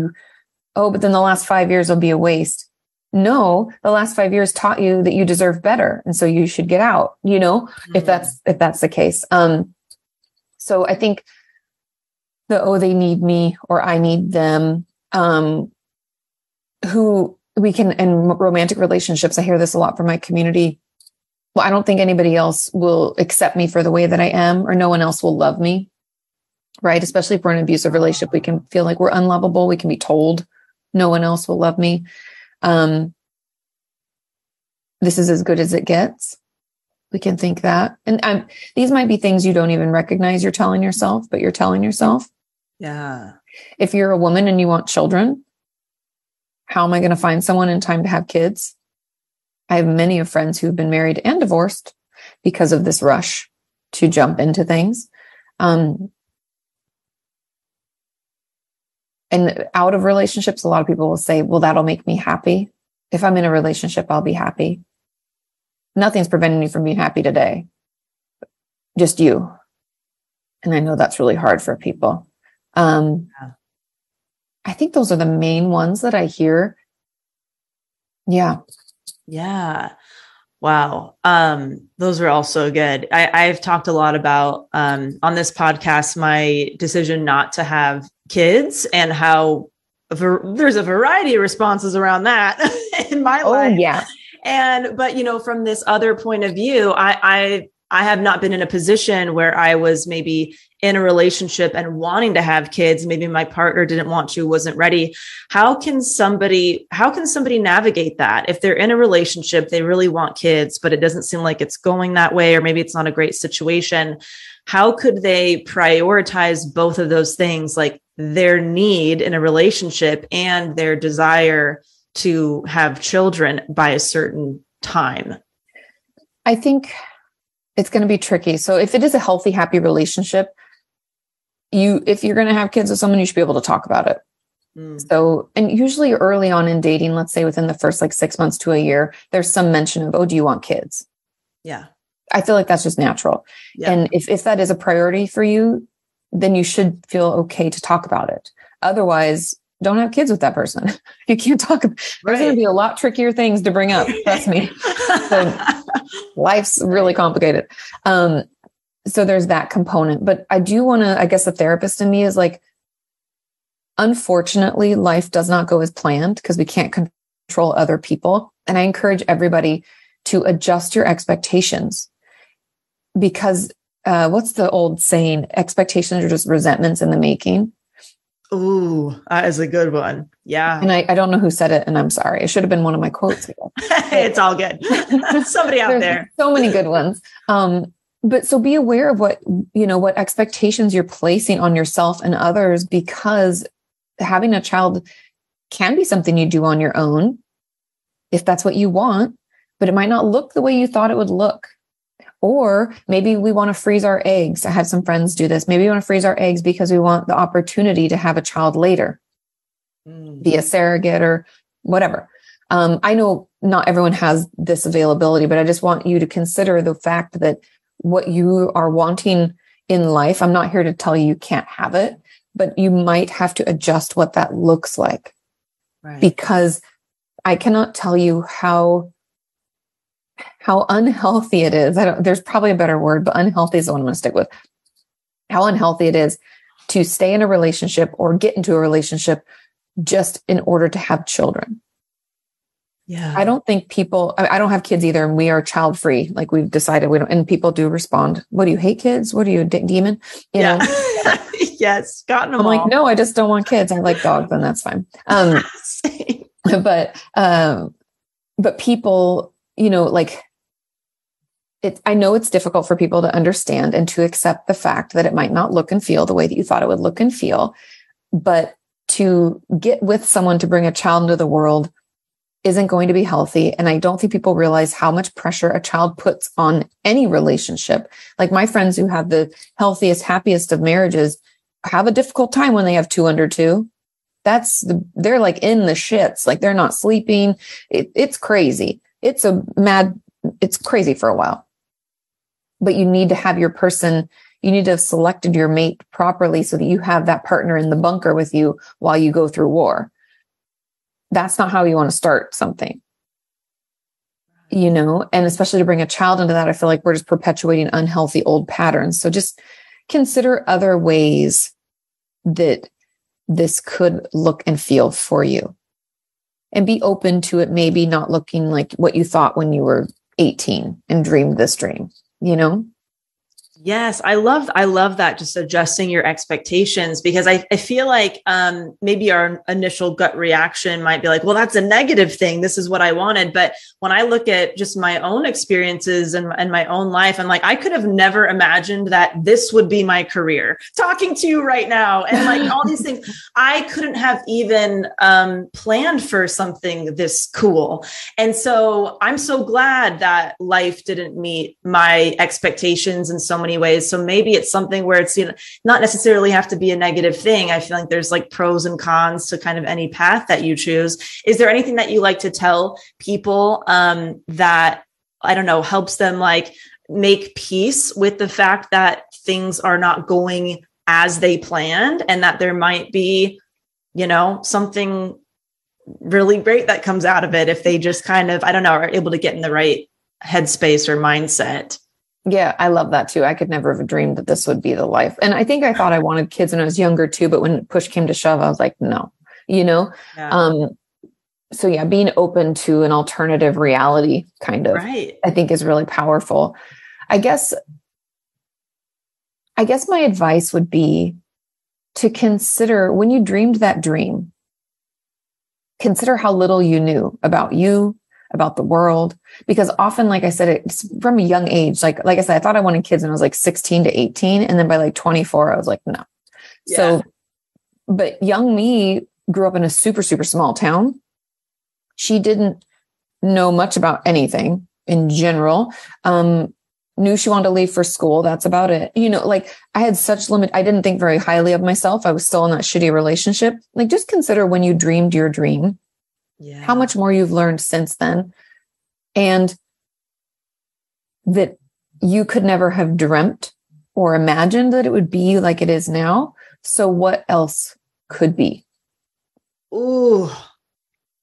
but then the last 5 years will be a waste. No, the last 5 years taught you that you deserve better. And so you should get out, if that's the case. So I think they need me or I need them, who we can, in romantic relationships, I hear this a lot from my community. Well, I don't think anybody else will accept me for the way that I am, or no one else will love me. Right. Especially if we're in an abusive relationship, we can feel like we're unlovable. We can be told no one else will love me. This is as good as it gets. We can think that. And these might be things you don't even recognize you're telling yourself, but you're telling yourself. Yeah. If you're a woman and you want children, how am I going to find someone in time to have kids? I have many of friends who've been married and divorced because of this rush to jump into things. And out of relationships, a lot of people will say, well, that'll make me happy. If I'm in a relationship, I'll be happy. Nothing's preventing me from being happy today. Just you. And I know that's really hard for people. I think those are the main ones that I hear. Yeah. Yeah. Wow. Those are all so good. I've talked a lot about, on this podcast, my decision not to have kids and how there's a variety of responses around that in my life. Yeah. But from this other point of view, I have not been in a position where I was maybe in a relationship and wanting to have kids. Maybe my partner didn't want to, wasn't ready. How can somebody navigate that? If they're in a relationship, they really want kids, but it doesn't seem like it's going that way, or maybe it's not a great situation. How could they prioritize both of those things, like their need in a relationship and their desire to have children by a certain time? I think it's going to be tricky. So if it is a healthy, happy relationship, if you're going to have kids with someone, you should be able to talk about it. So, and usually early on in dating, let's say within the first 6 months to a year, there's some mention of, do you want kids? Yeah. I feel like that's just natural. Yeah. And if that is a priority for you, then you should feel okay to talk about it. Otherwise, don't have kids with that person. You can't talk. Right. There's going to be a lot trickier things to bring up. Trust me. So life's really complicated. So there's that component, but I do want to, I guess the therapist in me is like, unfortunately, life does not go as planned because we can't control other people. And I encourage everybody to adjust your expectations, because what's the old saying? Expectations are just resentments in the making. Ooh, that is a good one. Yeah. And I don't know who said it, and I'm sorry. It should have been one of my quotes. It's all good. Somebody out there. So many good ones. But so be aware of what expectations you're placing on yourself and others, because having a child can be something you do on your own if that's what you want, but it might not look the way you thought it would look. Or maybe we want to freeze our eggs. I had some friends do this. Maybe we want to freeze our eggs because we want the opportunity to have a child later, be a surrogate or whatever. I know not everyone has this availability, but I just want you to consider the fact that what you are wanting in life, I'm not here to tell you can't have it, but you might have to adjust what that looks like. Right. Because I cannot tell you how unhealthy it is. There's probably a better word, but unhealthy is the one I'm going to stick with. How unhealthy it is to stay in a relationship or get into a relationship just in order to have children. Yeah. I don't think I don't have kids either. And we are child free. Like we've decided we don't, and people do respond. What do you hate kids? What are you, a demon? You know? Yes. Gotten them I'm all. like, no, I just don't want kids. I like dogs and that's fine. But people, you know, like I know it's difficult for people to understand and to accept the fact that it might not look and feel the way that you thought it would look and feel, but to get with someone to bring a child into the world isn't going to be healthy. And I don't think people realize how much pressure a child puts on any relationship. Like my friends who have the happiest of marriages have a difficult time when they have 2 under 2. They're like in the shits, like they're not sleeping. It's crazy. It's crazy for a while, but you need to have your person. You need to have selected your mate properly so that you have that partner in the bunker with you while you go through war. That's not how you want to start something, you know, and especially to bring a child into that, I feel like we're just perpetuating unhealthy old patterns. So just consider other ways that this could look and feel for you and be open to it. Maybe not looking like what you thought when you were 18 and dreamed this dream, you know? Yes, I love that. Just adjusting your expectations, because I feel like maybe our initial gut reaction might be like, well, that's a negative thing. This is what I wanted. But when I look at just my own experiences and my own life, I'm like, I could have never imagined that this would be my career, talking to you right now. And like all these things, I couldn't have even planned for something this cool. And so I'm so glad that life didn't meet my expectations in so many ways. So maybe it's something where it's, you know, not necessarily have to be a negative thing. I feel like there's like pros and cons to kind of any path that you choose. Is there anything that you like to tell people that, I don't know, helps them like make peace with the fact that things are not going as they planned and that there might be, you know, something really great that comes out of it if they just kind of, I don't know, are able to get in the right headspace or mindset? Yeah, I love that too. I could never have dreamed that this would be the life. And I think I thought I wanted kids when I was younger too, but when push came to shove, I was like, no, you know? Yeah. So yeah, being open to an alternative reality kind of, right. I think is really powerful. I guess my advice would be to consider when you dreamed that dream, consider how little you knew about you, about the world, because often, like I said, it's from a young age. Like I said, I thought I wanted kids when I was like 16 to 18. And then by like 24, I was like, no. Yeah. So, but young me grew up in a super, super small town. She didn't know much about anything in general. Knew she wanted to leave for school. That's about it. You know, like I had such I didn't think very highly of myself. I was still in that shitty relationship. Like just consider when you dreamed your dream, how much more you've learned since then. And that you could never have dreamt or imagined that it would be like it is now. So what else could be? Ooh,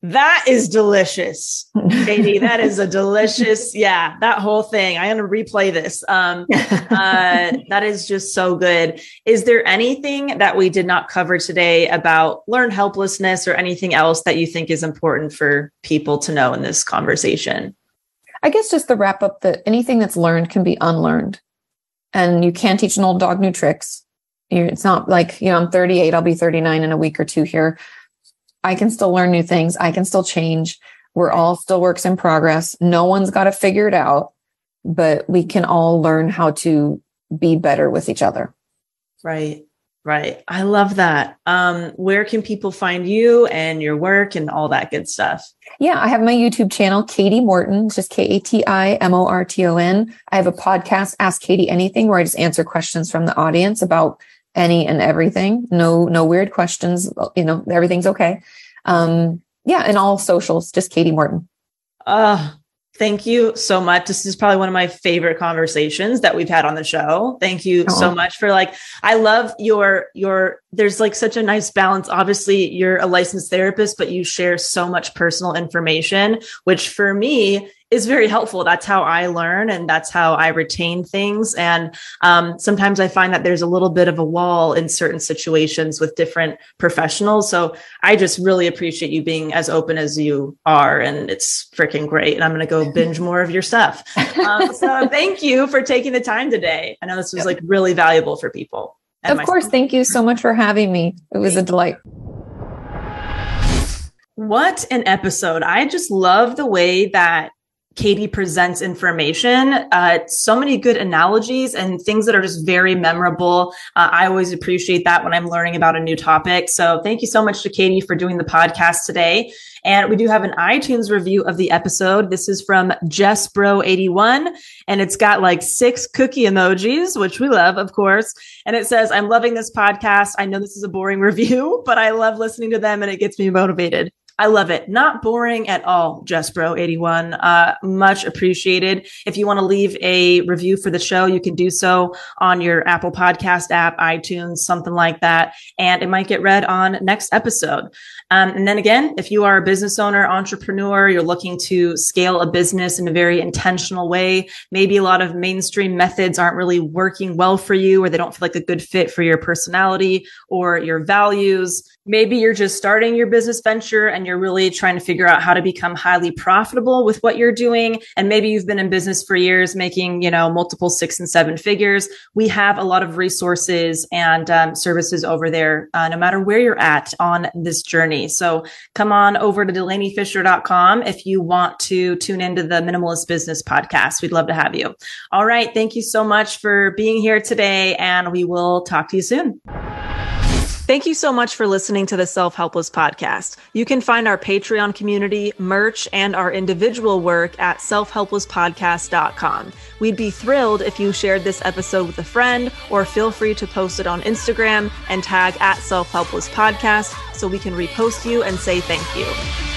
that is delicious, Katie. That is a delicious, that whole thing. I'm going to replay this. That is just so good. Is there anything that we did not cover today about learned helplessness or anything else that you think is important for people to know in this conversation? I guess just the wrap up that anything that's learned can be unlearned, and you can't teach an old dog new tricks. It's not like, I'm 38, I'll be 39 in a week or two here. I can still learn new things. I can still change. We're all still works in progress. No one's got to figure it out, but we can all learn how to be better with each other. Right. Right. I love that. Where can people find you and your work and all that good stuff? Yeah, I have my YouTube channel, Katie Morton. It's just KATIMORTON. I have a podcast, Ask Katie Anything, where I just answer questions from the audience about any and everything. No weird questions. Everything's okay. Yeah. And all socials, just Katie Morton. Thank you so much. This is probably one of my favorite conversations that we've had on the show. Thank you so much for I love there's like such a nice balance. Obviously you're a licensed therapist, but you share so much personal information, which for me is very helpful. That's how I learn and that's how I retain things. And sometimes I find that there's a little bit of a wall in certain situations with different professionals. So I just really appreciate you being as open as you are. And it's freaking great. And I'm going to go binge more of your stuff. So thank you for taking the time today. I know this was really valuable for people. Of course. Thank you so much for having me. It was a delight. What an episode. I just love the way that Katie presents information. So many good analogies and things that are just very memorable. I always appreciate that when I'm learning about a new topic. So thank you so much to Katie for doing the podcast today. And we do have an iTunes review of the episode. This is from JessBro81, and it's got 6 cookie emojis, which we love, of course. And it says, I'm loving this podcast. I know this is a boring review, but I love listening to them and it gets me motivated. I love it. Not boring at all, JessBro81. Much appreciated. If you want to leave a review for the show, you can do so on your Apple Podcast app, iTunes, something like that. And it might get read on next episode. And then again, if you are a business owner, entrepreneur, you're looking to scale a business in a very intentional way, maybe a lot of mainstream methods aren't really working well for you, or they don't feel like a good fit for your personality or your values. Maybe you're just starting your business venture and you're really trying to figure out how to become highly profitable with what you're doing. And maybe you've been in business for years, making, multiple 6 and 7 figures. We have a lot of resources and services over there, no matter where you're at on this journey. So come on over to DelaneyFisher.com if you want to tune into the Minimalist Business Podcast. We'd love to have you. All right. Thank you so much for being here today, and we will talk to you soon. Thank you so much for listening to the Self-Helpless podcast. You can find our Patreon community, merch, and our individual work at selfhelplesspodcast.com. We'd be thrilled if you shared this episode with a friend, or feel free to post it on Instagram and tag at Self-Helpless Podcast so we can repost you and say thank you.